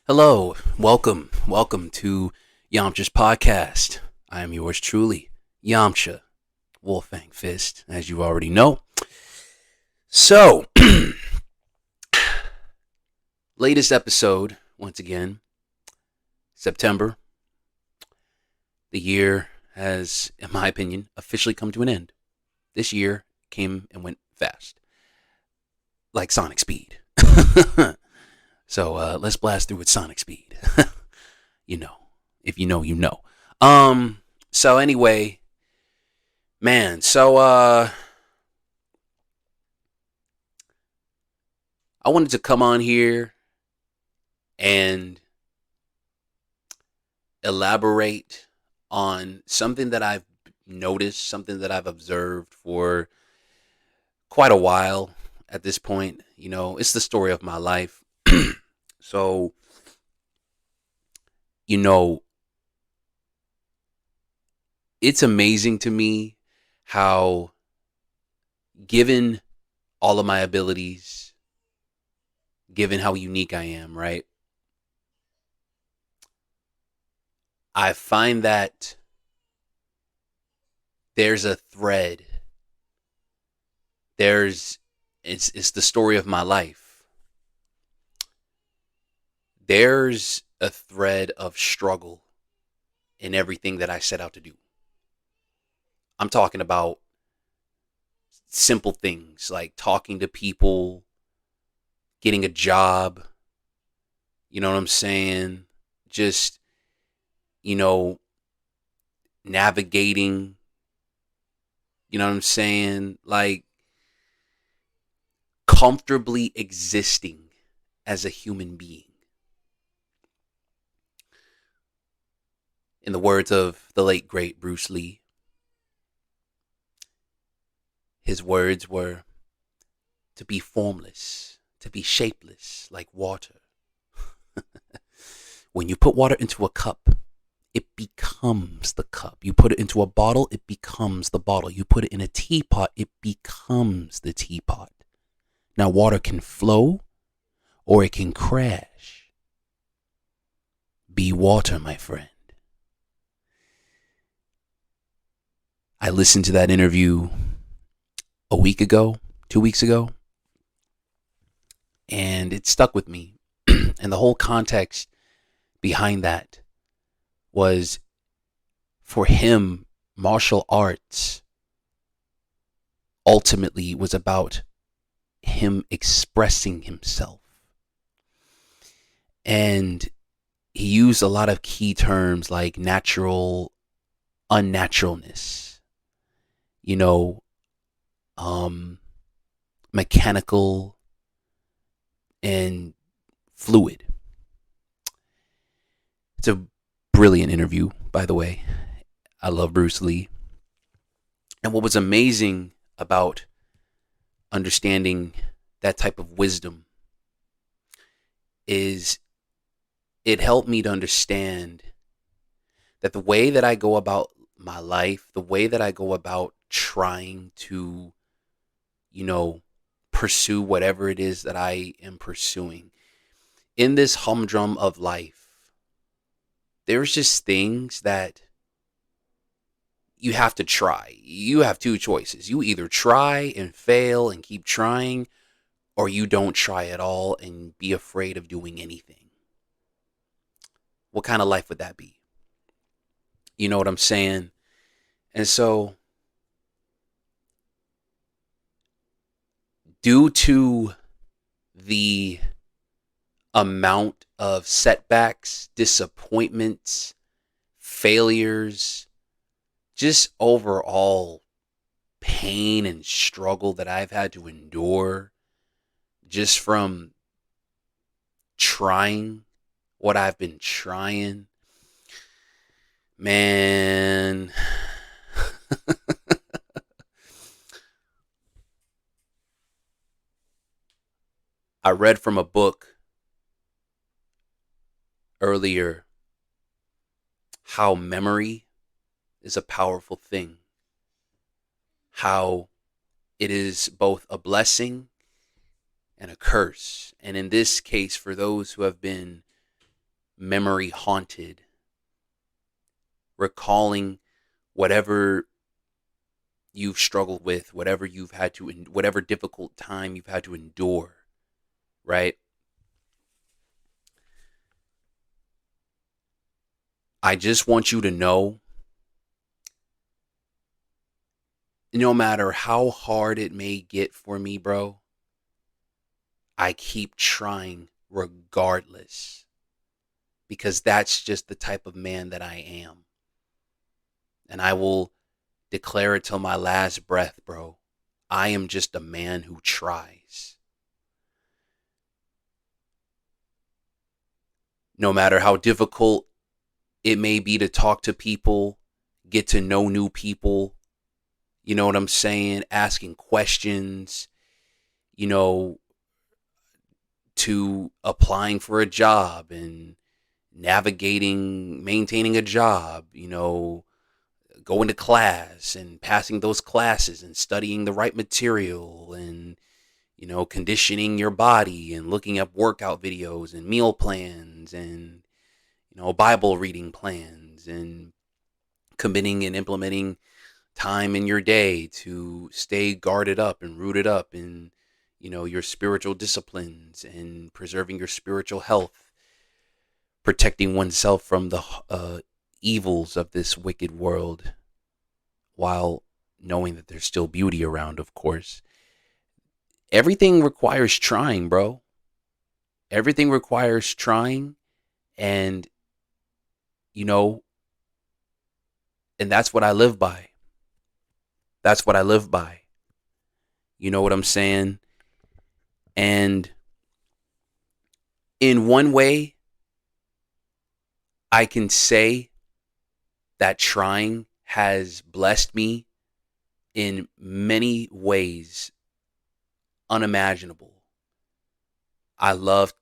Hello, welcome to Yamcha's podcast. I am yours truly, Yamcha, Wolfang Fist, as you already know. So, latest episode, once again, September. The year has, in my opinion, officially come to an end. This year came and went fast, like Sonic Speed. So let's blast through with Sonic Speed. you know, if you know, you know. So anyway, man, I wanted to come on here and elaborate on something that I've noticed, something that I've observed for quite a while at this point. It's the story of my life. So, you know, it's amazing to me how, given all of my abilities, given how unique I am, right? I find that there's a thread. There's it's the story of my life. There's a thread of struggle in everything that I set out to do. I'm talking about simple things like talking to people, getting a job, you know what I'm saying? Just, you know, navigating, you know what I'm saying? Like comfortably existing as a human being. In the words of the late great Bruce Lee, his words were to be formless, to be shapeless like water. When you put water into a cup, it becomes the cup. You put it into a bottle, it becomes the bottle. You put it in a teapot, it becomes the teapot. Now, water can flow or it can crash. Be water, my friend. I listened to that interview a week ago, 2 weeks ago, and it stuck with me. And the whole context behind that was, for him, martial arts ultimately was about him expressing himself. And he used a lot of key terms like natural, unnaturalness, you know, mechanical, and fluid. It's a brilliant interview, by the way. I love Bruce Lee. And what was amazing about understanding that type of wisdom is it helped me to understand that the way that I go about my life, the way that I go about trying to, pursue whatever it is that I am pursuing in this humdrum of life, there's just things that you have to try. You have two choices. You either try and fail and keep trying, or you don't try at all and be afraid of doing anything. What kind of life would that be? You know what I'm saying? And so, due to the amount of setbacks, disappointments, failures, just overall pain and struggle that I've had to endure just from trying what I've been trying, man. I read from a book earlier how memory is a powerful thing, how it is both a blessing and a curse. And in this case, for those who have been memory haunted, recalling whatever you've struggled with, whatever you've had to, whatever difficult time you've had to endure, right? I just want you to know, no matter how hard it may get for me, bro, I keep trying regardless, because that's just the type of man that I am. And I will declare it till my last breath, bro. I am just a man who tries. No matter how difficult it may be to talk to people, get to know new people, you know what I'm saying? Asking questions, you know, to applying for a job and navigating, maintaining a job, going to class and passing those classes and studying the right material and, conditioning your body and looking up workout videos and meal plans and, Bible reading plans and committing and implementing time in your day to stay guarded up and rooted up in, your spiritual disciplines and preserving your spiritual health, protecting oneself from the evils of this wicked world while knowing that there's still beauty around, of course. Everything requires trying, bro. Everything requires trying, and, you know, and that's what I live by. That's what I live by. You know what I'm saying? And in one way, I can say that trying has blessed me in many ways unimaginable. I love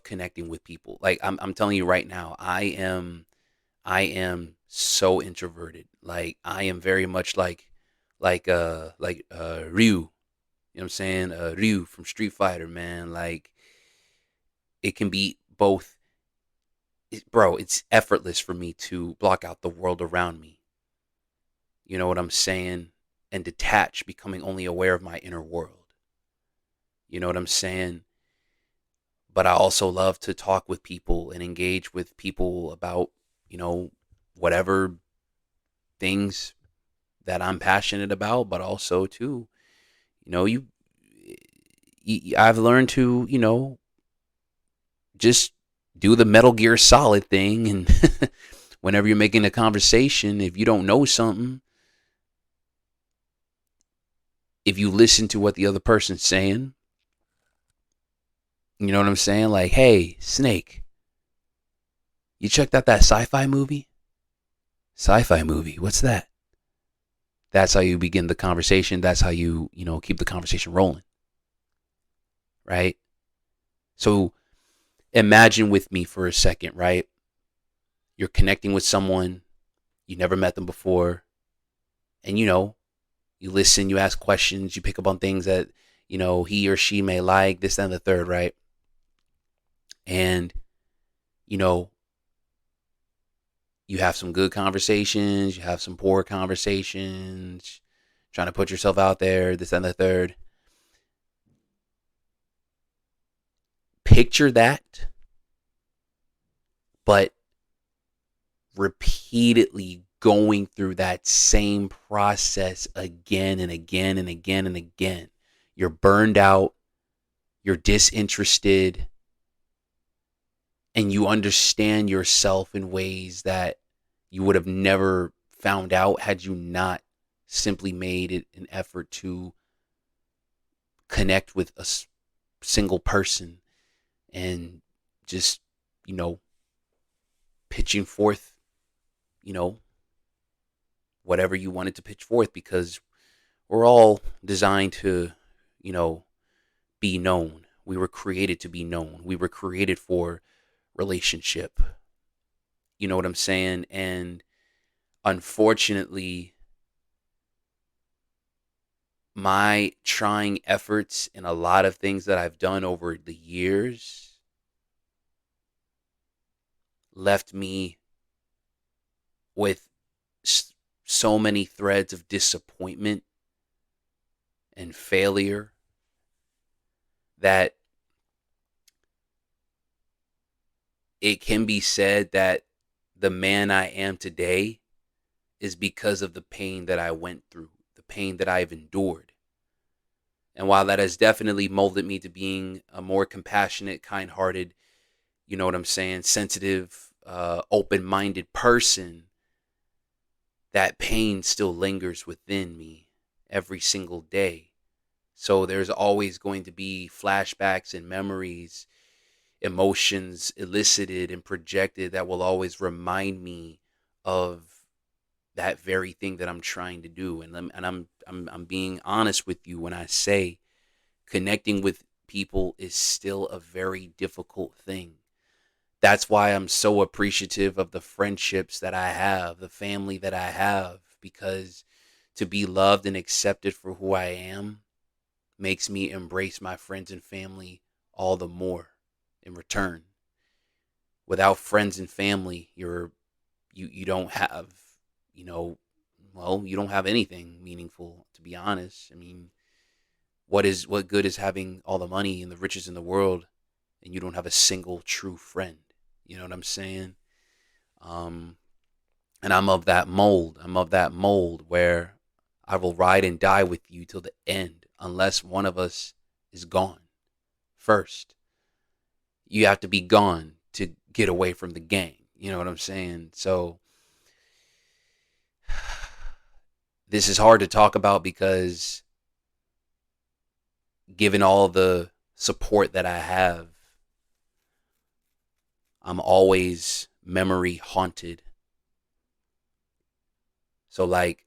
connecting with people. Like I'm telling you right now, I am so introverted. Like I am very much like Ryu. You know what I'm saying? Ryu from Street Fighter, man. Like it can be both, bro. It's effortless for me to block out the world around me. You know what I'm saying? And detach, becoming only aware of my inner world. You know what I'm saying? But I also love to talk with people and engage with people about, you know, whatever things that I'm passionate about, but also too, you know, I've learned to, just do the Metal Gear Solid thing, and whenever you're making a conversation, if you don't know something, if you listen to what the other person's saying, you know what I'm saying? Like, hey, Snake, you checked out that sci-fi movie? Sci-fi movie, what's that? That's how you begin the conversation. That's how you keep the conversation rolling, right? So imagine with me for a second, right? You're connecting with someone, you never met them before, and you listen, you ask questions, you pick up on things that, he or she may like, this, and the third, right? And, you know, you have some good conversations, you have some poor conversations, trying to put yourself out there, this, and the third. Picture that, but repeatedly going through that same process again and again and again and again. You're burned out, you're disinterested, and you understand yourself in ways that you would have never found out had you not simply made it an effort to connect with a single person and just, you know, pitching forth, you know, whatever you wanted to pitch forth, because we're all designed to, you know, be known. We were created to be known. We were created for relationship. You know what I'm saying? And unfortunately, my trying efforts in a lot of things that I've done over the years left me with so many threads of disappointment and failure that it can be said that the man I am today is because of the pain that I went through, the pain that I've endured. And while that has definitely molded me to being a more compassionate, kind hearted, you know what I'm saying, sensitive, open minded person, that pain still lingers within me every single day. So there's always going to be flashbacks and memories, emotions elicited and projected that will always remind me of that very thing that I'm trying to do. And I'm being honest with you when I say connecting with people is still a very difficult thing. That's why I'm so appreciative of the friendships that I have, the family that I have, because to be loved and accepted for who I am makes me embrace my friends and family all the more in return. Without friends and family, you don't have, you know, well, you don't have anything meaningful, to be honest. I mean, what good is having all the money and the riches in the world and you don't have a single true friend? You know what I'm saying? Um, and I'm of that mold. I'm of that mold where I will ride and die with you till the end, unless one of us is gone first. You have to be gone to get away from the gang. You know what I'm saying? So this is hard to talk about because given all the support that I have, I'm always memory haunted. So like,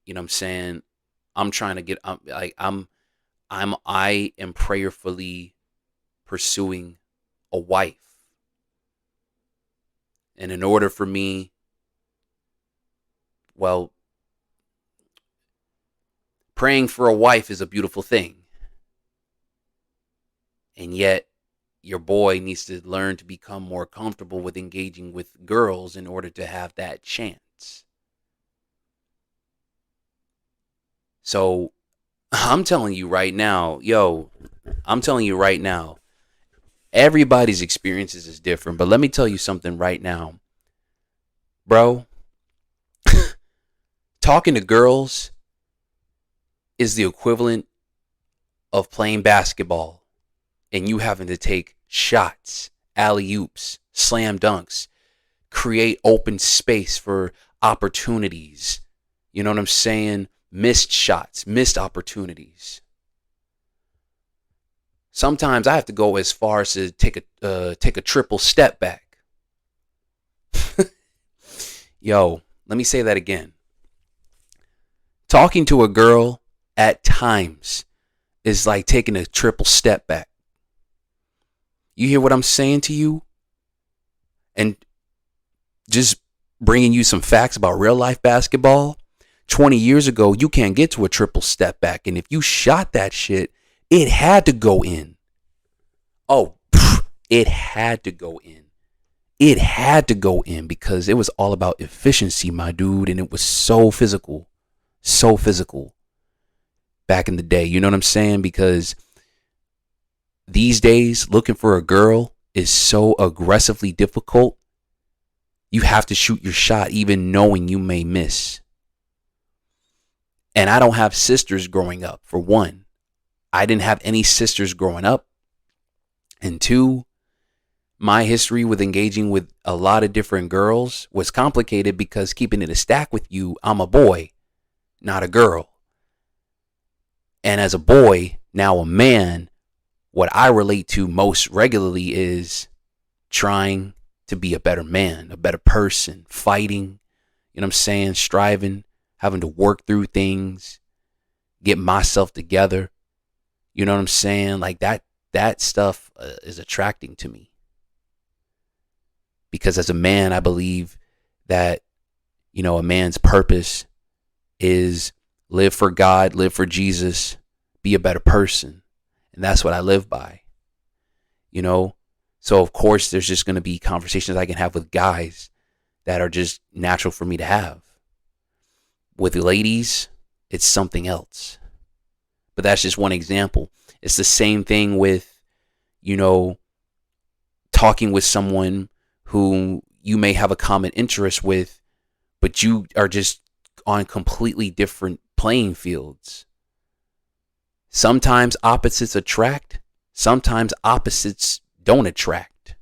you know what I'm saying? I'm trying to get I am prayerfully pursuing a wife. And in order for me, well, praying for a wife is a beautiful thing. And yet your boy needs to learn to become more comfortable with engaging with girls in order to have that chance. So I'm telling you right now, I'm telling you right now, everybody's experiences is different, but let me tell you something right now. Bro, talking to girls is the equivalent of playing basketball and you having to take shots, alley oops, slam dunks, create open space for opportunities. You know what I'm saying? Missed shots, missed opportunities. Sometimes I have to go as far as to take a triple step back. Yo, let me say that again. Talking to a girl at times is like taking a triple step back. You hear what I'm saying to you? And just bringing you some facts about real life basketball. 20 years ago, you can't get to a triple step back. And if you shot that shit, it had to go in. Oh, it had to go in. It had to go in because it was all about efficiency, my dude. And it was so physical. So physical back in the day. You know what I'm saying? Because these days, looking for a girl is so aggressively difficult. You have to shoot your shot even knowing you may miss. And I don't have sisters growing up, for one. I didn't have any sisters growing up. And two, my history with engaging with a lot of different girls was complicated because keeping it a stack with you, I'm a boy, not a girl. And as a boy, now a man, what I relate to most regularly is trying to be a better man, a better person, fighting, you know what I'm saying, striving, having to work through things, get myself together. You know what I'm saying? Like that stuff is attracting to me. Because as a man, I believe that, you know, a man's purpose is live for God, live for Jesus, be a better person. And that's what I live by. You know, So, of course, there's just going to be conversations I can have with guys that are just natural for me to have. With ladies, it's something else. But that's just one example. It's the same thing with, you know, talking with someone who you may have a common interest with, but you are just on completely different playing fields. Sometimes opposites attract, sometimes opposites don't attract.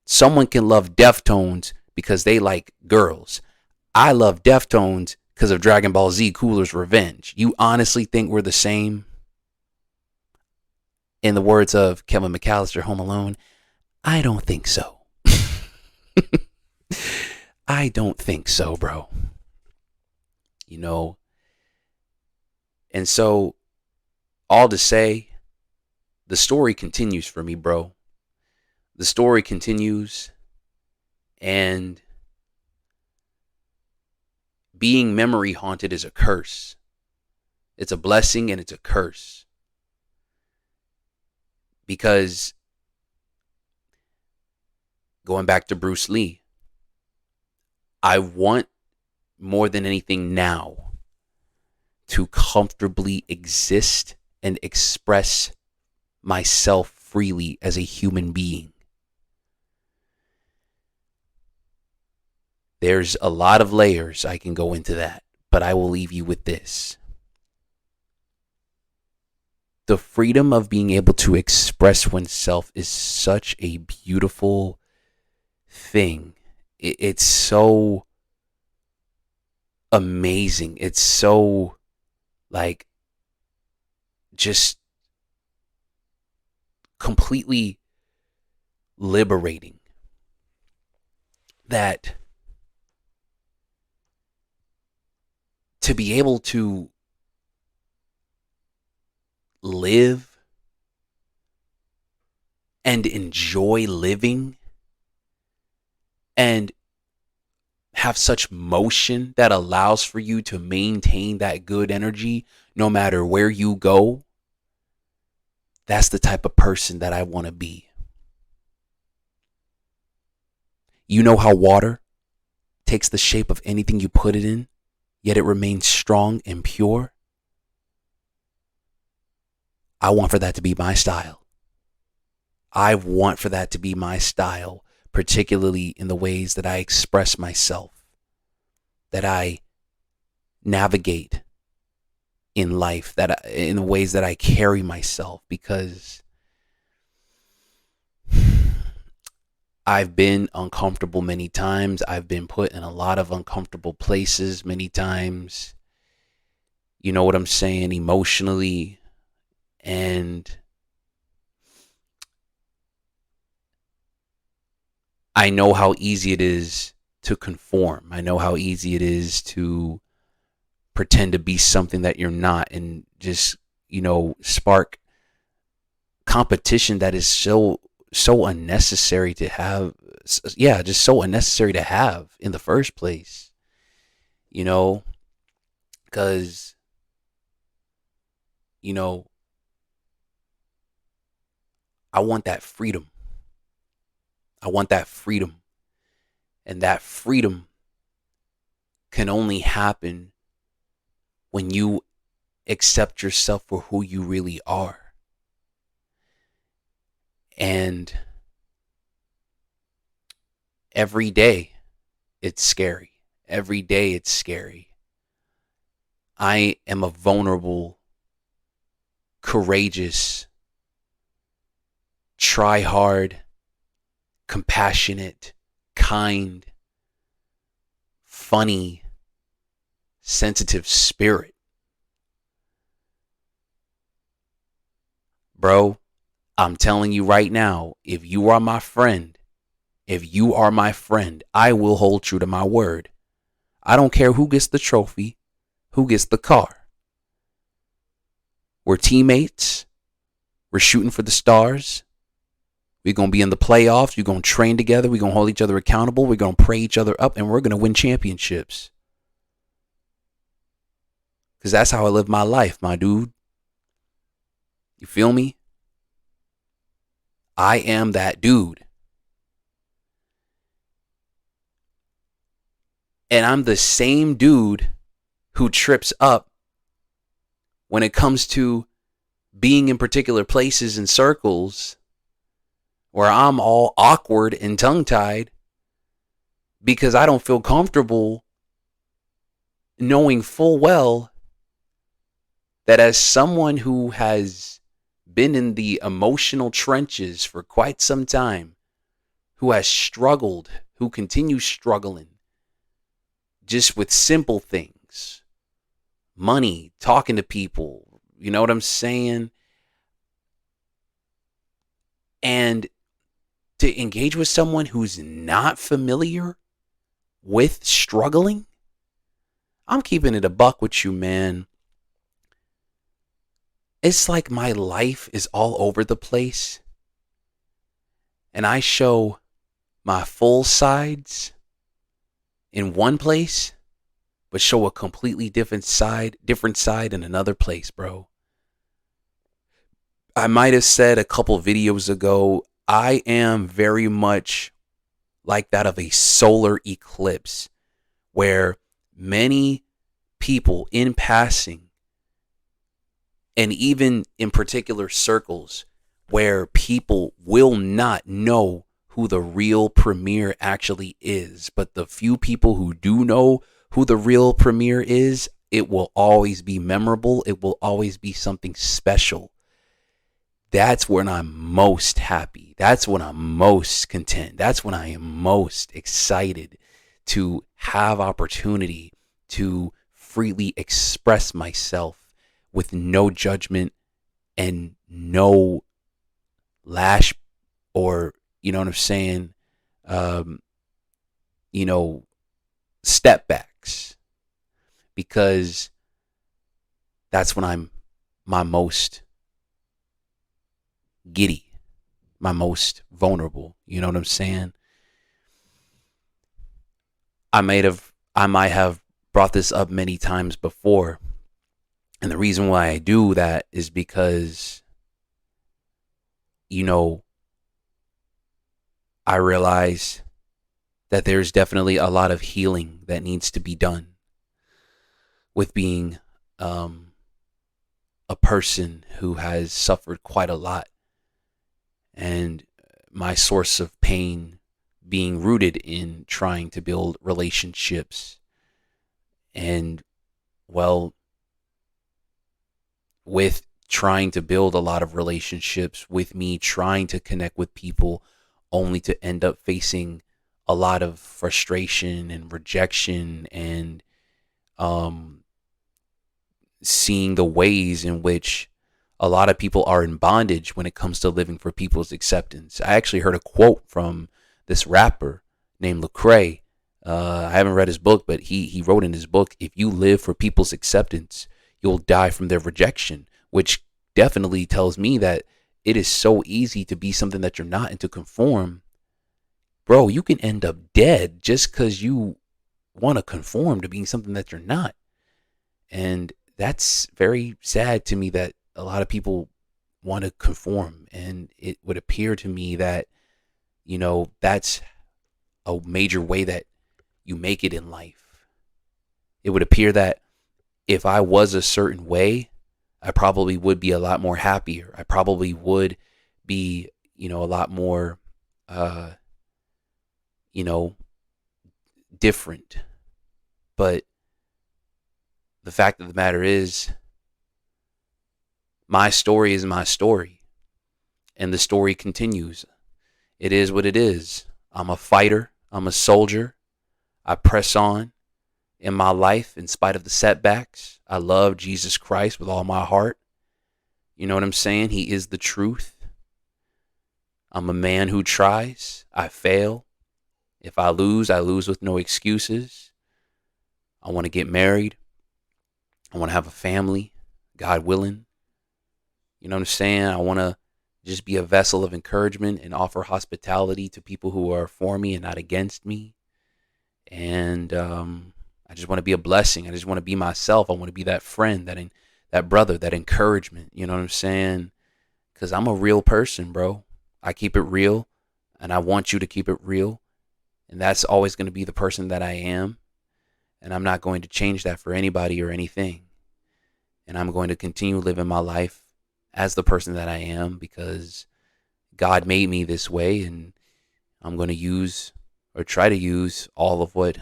Someone can love Deftones because they like girls. I love Deftones because of Dragon Ball Z Cooler's Revenge. You honestly think we're the same? In the words of Kevin McAllister, Home Alone, I don't think so. I don't think so, bro. You know, and so all to say, the story continues for me, bro. The story continues, and being memory haunted is a curse. It's a blessing and it's a curse. Because going back to Bruce Lee, I want more than anything now to comfortably exist and express myself freely as a human being. There's a lot of layers I can go into that, but I will leave you with this. The freedom of being able to express oneself is such a beautiful thing. It's so amazing. It's so, like, just completely liberating that to be able to live and enjoy living and have such motion that allows for you to maintain that good energy no matter where you go. That's the type of person that I want to be. You know how water takes the shape of anything you put it in, yet it remains strong and pure? I want for that to be my style. I want for that to be my style, particularly in the ways that I express myself, that I navigate in life, in the ways that I carry myself, because I've been uncomfortable many times. I've been put in a lot of uncomfortable places many times. You know what I'm saying? Emotionally. And I know how easy it is to conform. I know how easy it is to pretend to be something that you're not and just, spark competition that is so unnecessary to have. Yeah, just so unnecessary to have in the first place. Because, I want that freedom. I want that freedom. And that freedom can only happen when you accept yourself for who you really are. And every day it's scary. Every day it's scary. I am a vulnerable, courageous, try hard, compassionate, kind, funny, sensitive spirit. Bro, I'm telling you right now, if you are my friend, I will hold true to my word. I don't care who gets the trophy, who gets the car. We're teammates. We're shooting for the stars. We're going to be in the playoffs. We're going to train together. We're going to hold each other accountable. We're going to pray each other up, and we're going to win championships. Because that's how I live my life, my dude. You feel me? I am that dude. And I'm the same dude who trips up when it comes to being in particular places and circles where I'm all awkward and tongue tied because I don't feel comfortable knowing full well that as someone who has been in the emotional trenches for quite some time, who has struggled, who continues struggling just with simple things, money, talking to people, you know what I'm saying? And to engage with someone who's not familiar with struggling, I'm keeping it a buck with you, man. It's like my life is all over the place, and I show my full sides in one place, but show a completely different side in another place, bro. I might have said a couple videos ago, I am very much like that of a solar eclipse, where many people in passing, and even in particular circles, where people will not know who the real premier actually is. But the few people who do know who the real premier is, it will always be memorable. It will always be something special. That's when I'm most happy. That's when I'm most content. That's when I am most excited to have opportunity to freely express myself with no judgment and no lash, or, you know what I'm saying, um, you know, step backs, because that's when I'm my most giddy, my most vulnerable. You know what I'm saying? I might have brought this up many times before. And the reason why I do that is because, you know, I realize that there's definitely a lot of healing that needs to be done with being a person who has suffered quite a lot, and my source of pain being rooted in trying to build relationships. And, well, with trying to build a lot of relationships, with me trying to connect with people, only to end up facing a lot of frustration and rejection, and um, seeing the ways in which a lot of people are in bondage when it comes to living for people's acceptance. I actually heard a quote from this rapper named Lecrae. I haven't read his book, but he wrote in his book, if you live for people's acceptance, you'll die from their rejection, which definitely tells me that it is so easy to be something that you're not and to conform. Bro, you can end up dead just because you want to conform to being something that you're not. And that's very sad to me, that a lot of people want to conform. And it would appear to me that, you know, that's a major way that you make it in life. It would appear that if I was a certain way, I probably would be a lot more happier. I probably would be, you know, a lot more, you know, different. But the fact of the matter is, my story is my story, and the story continues. It is what it is. I'm a fighter. I'm a soldier. I press on in my life in spite of the setbacks. I love Jesus Christ with all my heart. You know what I'm saying? He is the truth. I'm a man who tries. I fail. If I lose with no excuses. I want to get married. I want to have a family, God willing. You know what I'm saying? I want to just be a vessel of encouragement and offer hospitality to people who are for me and not against me. And I just want to be a blessing. I just want to be myself. I want to be that friend, that brother, that encouragement. You know what I'm saying? Because I'm a real person, bro. I keep it real, and I want you to keep it real. And that's always going to be the person that I am. And I'm not going to change that for anybody or anything. And I'm going to continue living my life as the person that I am because God made me this way. And I'm going to use or try to use all of what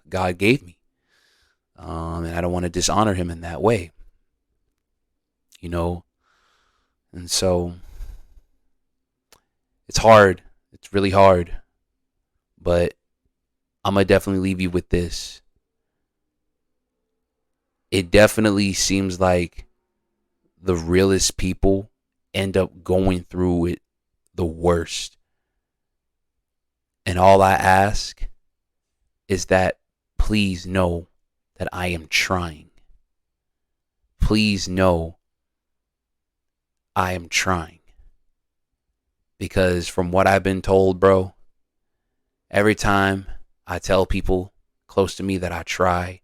God gave me. And I don't want to dishonor him in that way. You know? And so it's hard. It's really hard. But I'm going to definitely leave you with this. It definitely seems like the realest people end up going through it the worst. And all I ask is that please know that I am trying. Please know I am trying. Because from what I've been told, bro, every time I tell people close to me that I try,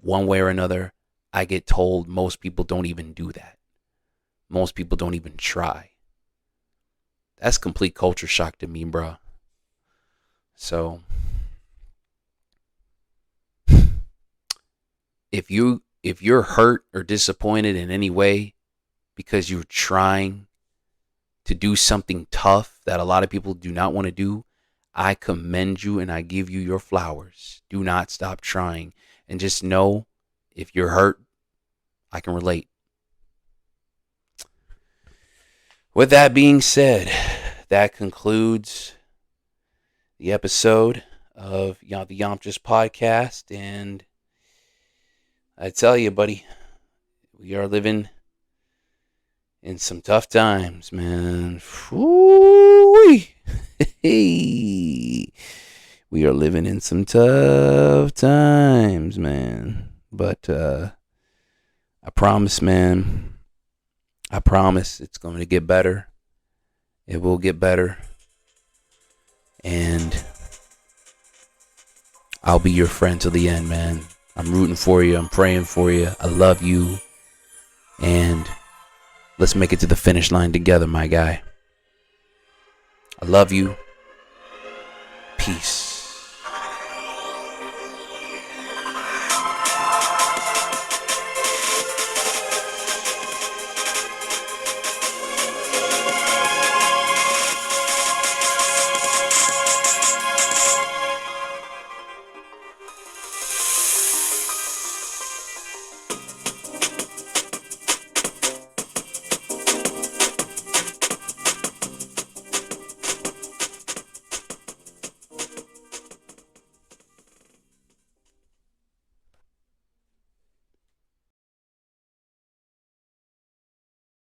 one way or another, I get told most people don't even do that. Most people don't even try. That's complete culture shock to me, bro. So, if you're hurt or disappointed in any way because you're trying to do something tough that a lot of people do not want to do, I commend you and I give you your flowers. Do not stop trying. And just know, if you're hurt, I can relate. With that being said, that concludes the episode of the Yomtress podcast. And I tell you, buddy, we are living in some tough times, man. Woo-wee. We are living in some tough times, man. But I promise, man. I promise it's going to get better. It will get better. And I'll be your friend till the end, man. I'm rooting for you. I'm praying for you. I love you. And let's make it to the finish line together, my guy. I love you. Peace.